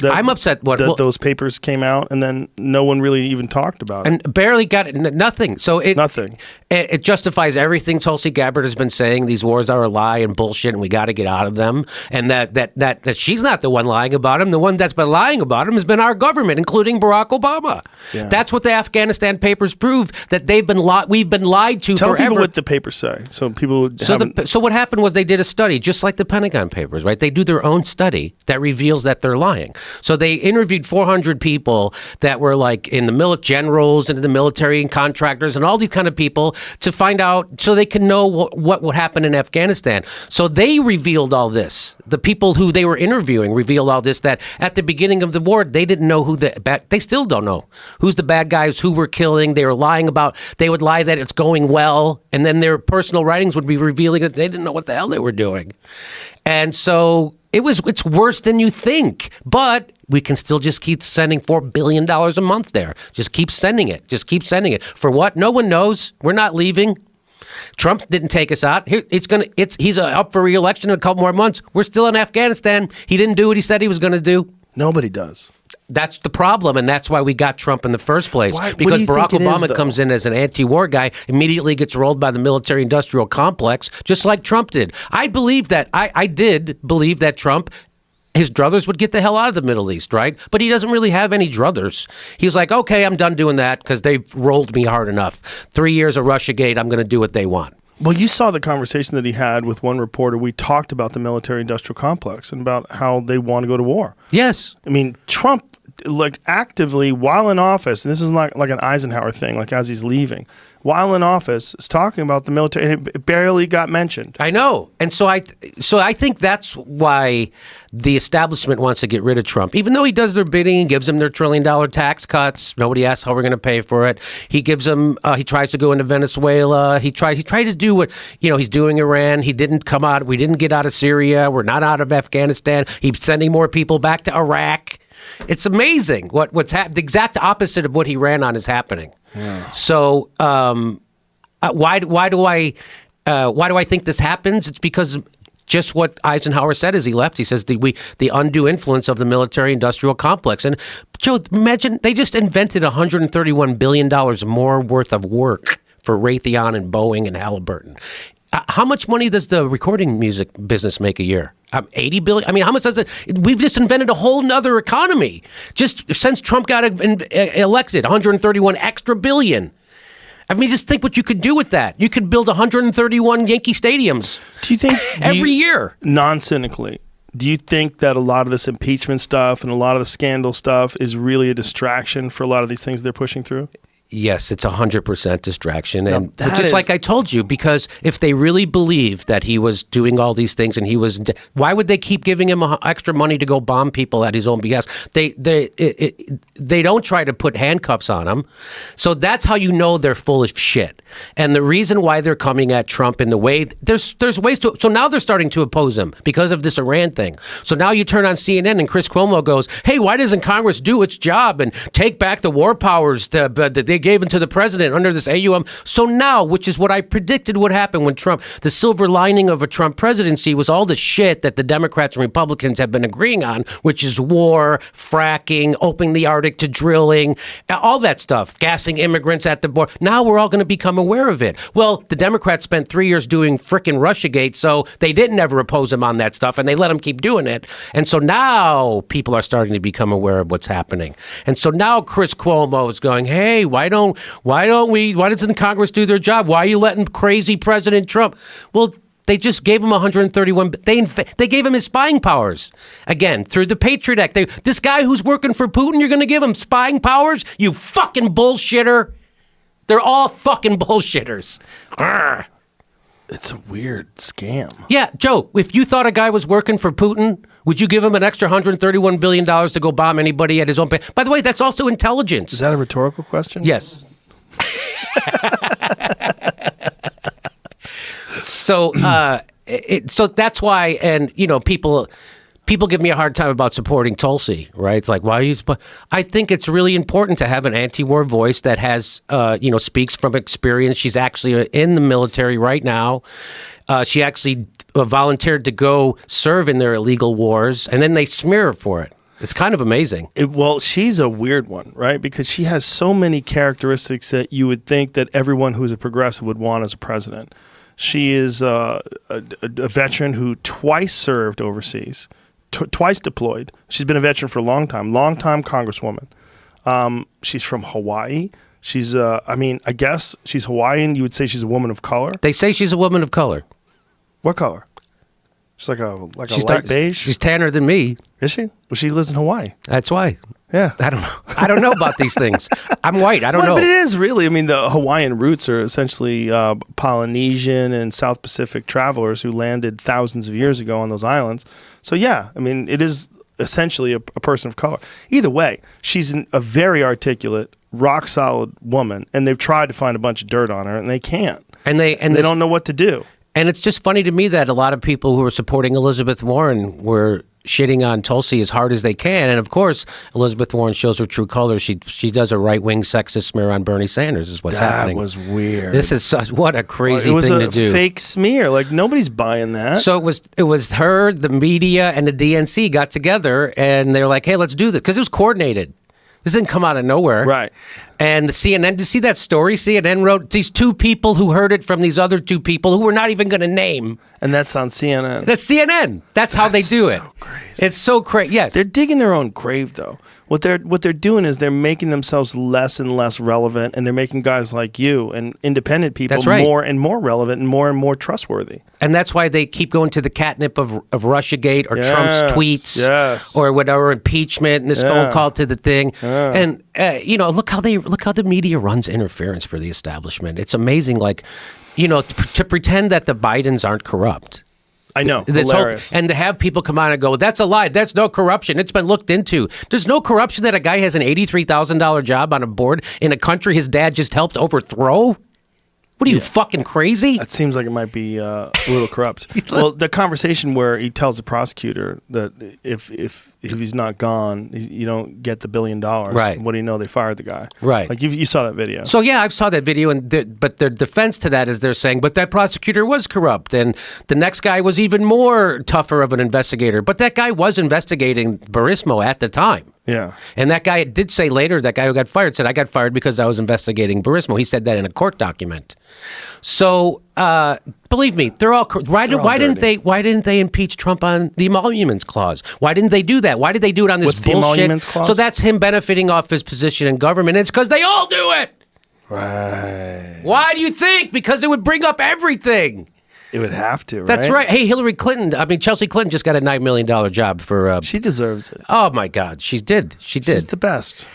I'm upset those papers came out and then no one really even talked about it. And barely got it, nothing. So Nothing. It justifies everything Tulsi Gabbard has been saying. These wars are a lie and bullshit, and we got to get out of them. And that she's not the one lying about them. The one that's been lying about them has been our government, including Barack Obama. Yeah. That's what the Afghanistan papers prove, that we've been lied to forever. Tell people what the papers say. So people. So what happened was they did a study, just like the Pentagon papers, right? They do their own study that reveals that they're lying. So they interviewed 400 people that were like in the generals and in the military and contractors and all these kind of people to find out, so they can know what would happen in Afghanistan. So they revealed all this. The people who they were interviewing revealed all this, that at the beginning of the war, they didn't know they still don't know who's the bad guys, who were killing. They were lying about, they would lie that it's going well, and then their personal writings would be revealing that they didn't know what the hell they were doing. And so it's worse than you think, but we can still just keep sending $4 billion a month there. Just keep sending it. For what? No one knows. We're not leaving. Trump didn't take us out. He's up for re-election in a couple more months. We're still in Afghanistan. He didn't do what he said he was going to do. Nobody does. That's the problem, and that's why we got Trump in the first place. Because Barack Obama comes in as an anti-war guy, immediately gets rolled by the military-industrial complex, just like Trump did. I did believe that Trump, his druthers would get the hell out of the Middle East, right? But he doesn't really have any druthers. He's like, okay, I'm done doing that because they've rolled me hard enough. 3 years of Russiagate, I'm going to do what they want. Well, you saw the conversation that he had with one reporter. We talked about the military-industrial complex and about how they want to go to war. Yes. I mean, Trump, like, actively, while in office, and this is like an Eisenhower thing, like as he's leaving, while in office, is talking about the military, and it barely got mentioned. I know. And so I think that's why the establishment wants to get rid of Trump. Even though he does their bidding and gives them their $1 trillion tax cuts, nobody asks how we're going to pay for it. He gives them, he tries to go into Venezuela. He tried to do what, he's doing Iran. He didn't come out. We didn't get out of Syria. We're not out of Afghanistan. He's sending more people back to Iraq. It's amazing what's happened. The exact opposite of what he ran on is happening. Yeah. So why do I think this happens? It's because just what Eisenhower said as he left. He says the undue influence of the military-industrial complex. And Joe, imagine they just invented $131 billion more worth of work for Raytheon and Boeing and Halliburton. How much money does the recording music business make a year? 80 billion. I mean, how much does it? We've just invented a whole nother economy just since Trump got elected. 131 extra billion. I mean, just think what you could do with that. You could build 131 Yankee stadiums. Do you think every year? Non-cynically, do you think that a lot of this impeachment stuff and a lot of the scandal stuff is really a distraction for a lot of these things they're pushing through? Yes, it's 100% distraction. And just like I told you, because if they really believed that he was doing all these things and why would they keep giving him extra money to go bomb people at his own behest? They don't try to put handcuffs on him. So that's how you know they're full of shit. And the reason why they're coming at Trump in the way, there's ways to, so now they're starting to oppose him because of this Iran thing. So now you turn on CNN and Chris Cuomo goes, hey, why doesn't Congress do its job and take back the war powers that they gave into the president under this AUM? So now, which is what I predicted would happen when Trump, the silver lining of a Trump presidency was all the shit that the Democrats and Republicans have been agreeing on, which is war, fracking, opening the Arctic to drilling, all that stuff, gassing immigrants at the border. Now we're all going to become aware of it. Well, the Democrats spent 3 years doing frickin' Russiagate, so they didn't ever oppose him on that stuff, and they let him keep doing it. And so now people are starting to become aware of what's happening. And so now Chris Cuomo is going, hey, why doesn't Congress do their job? Why are you letting crazy President Trump? Well, they just gave him 131. They gave him his spying powers again through the Patriot Act. This guy who's working for Putin, you're going to give him spying powers? You fucking bullshitter! They're all fucking bullshitters. Arrgh. It's a weird scam. Yeah, Joe, if you thought a guy was working for Putin, would you give him an extra $131 billion to go bomb anybody at his own pay? By the way, that's also intelligence. Is that a rhetorical question? Yes. So that's why, and people give me a hard time about supporting Tulsi, right? It's like, why are you? I think it's really important to have an anti-war voice that has, speaks from experience. She's actually in the military right now. She actually volunteered to go serve in their illegal wars, and then they smear her for it. It's kind of amazing. Well, she's a weird one, right? Because she has so many characteristics that you would think that everyone who's a progressive would want as a president. She is a veteran who twice served overseas, twice deployed. She's been a veteran for a long time congresswoman. She's from Hawaii. She's, I guess she's Hawaiian. You would say she's a woman of color. They say she's a woman of color. What color? She's like a light beige. She's tanner than me. Is she? Well, she lives in Hawaii. That's why. Yeah. I don't know. I don't know about these things. I'm white. I don't know. But it is really. I mean, the Hawaiian roots are essentially Polynesian and South Pacific travelers who landed thousands of years ago on those islands. So yeah, I mean, it is essentially a person of color. Either way, she's a very articulate, rock solid woman, and they've tried to find a bunch of dirt on her, and they can't. And they don't know what to do. And it's just funny to me that a lot of people who are supporting Elizabeth Warren were shitting on Tulsi as hard as they can. And of course, Elizabeth Warren shows her true colors. She does a right-wing sexist smear on Bernie Sanders is what's happening. That was weird. This is what a crazy thing to do. It was a fake smear. Like, nobody's buying that. So it was her, the media, and the DNC got together, and they're like, hey, let's do this. Because it was coordinated. This didn't come out of nowhere. Right. And the CNN, did you see that story? CNN wrote these two people who heard it from these other two people who we're not even going to name. And that's on CNN. That's CNN. That's how they do it. Crazy. It's so crazy. Yes. They're digging their own grave, though. What they're doing is they're making themselves less and less relevant, and they're making guys like you and independent people more and more relevant and more trustworthy. And that's why they keep going to the catnip of Russiagate or Trump's tweets or whatever, impeachment and this phone call to the thing. And look how the media runs interference for the establishment. It's amazing. Like, to pretend that the Bidens aren't corrupt. I know. Hilarious. And to have people come on and go, that's a lie. That's no corruption. It's been looked into. There's no corruption that a guy has an $83,000 job on a board in a country his dad just helped overthrow. What are you, fucking crazy? That seems like it might be a little corrupt. Well, the conversation where he tells the prosecutor that if he's not gone, you don't get the $1 billion. Right. What do you know? They fired the guy. Right. Like you saw that video. So yeah, I saw that video, but their defense to that is they're saying, but that prosecutor was corrupt, and the next guy was even more tougher of an investigator. But that guy was investigating Burisma at the time. Yeah. And that guy did say later, that guy who got fired said, I got fired because I was investigating Burisma. He said that in a court document. So believe me, they're all. Why didn't they impeach Trump on the emoluments clause? Why didn't they do that? Why did they do it on this bullshit? The emoluments clause? So that's him benefiting off his position in government. It's because they all do it. Right. Why do you think? Because it would bring up everything. It would have to, right? That's right. Hey, Chelsea Clinton just got a $9 million job for... she deserves it. Oh, my God. She did. She's the best.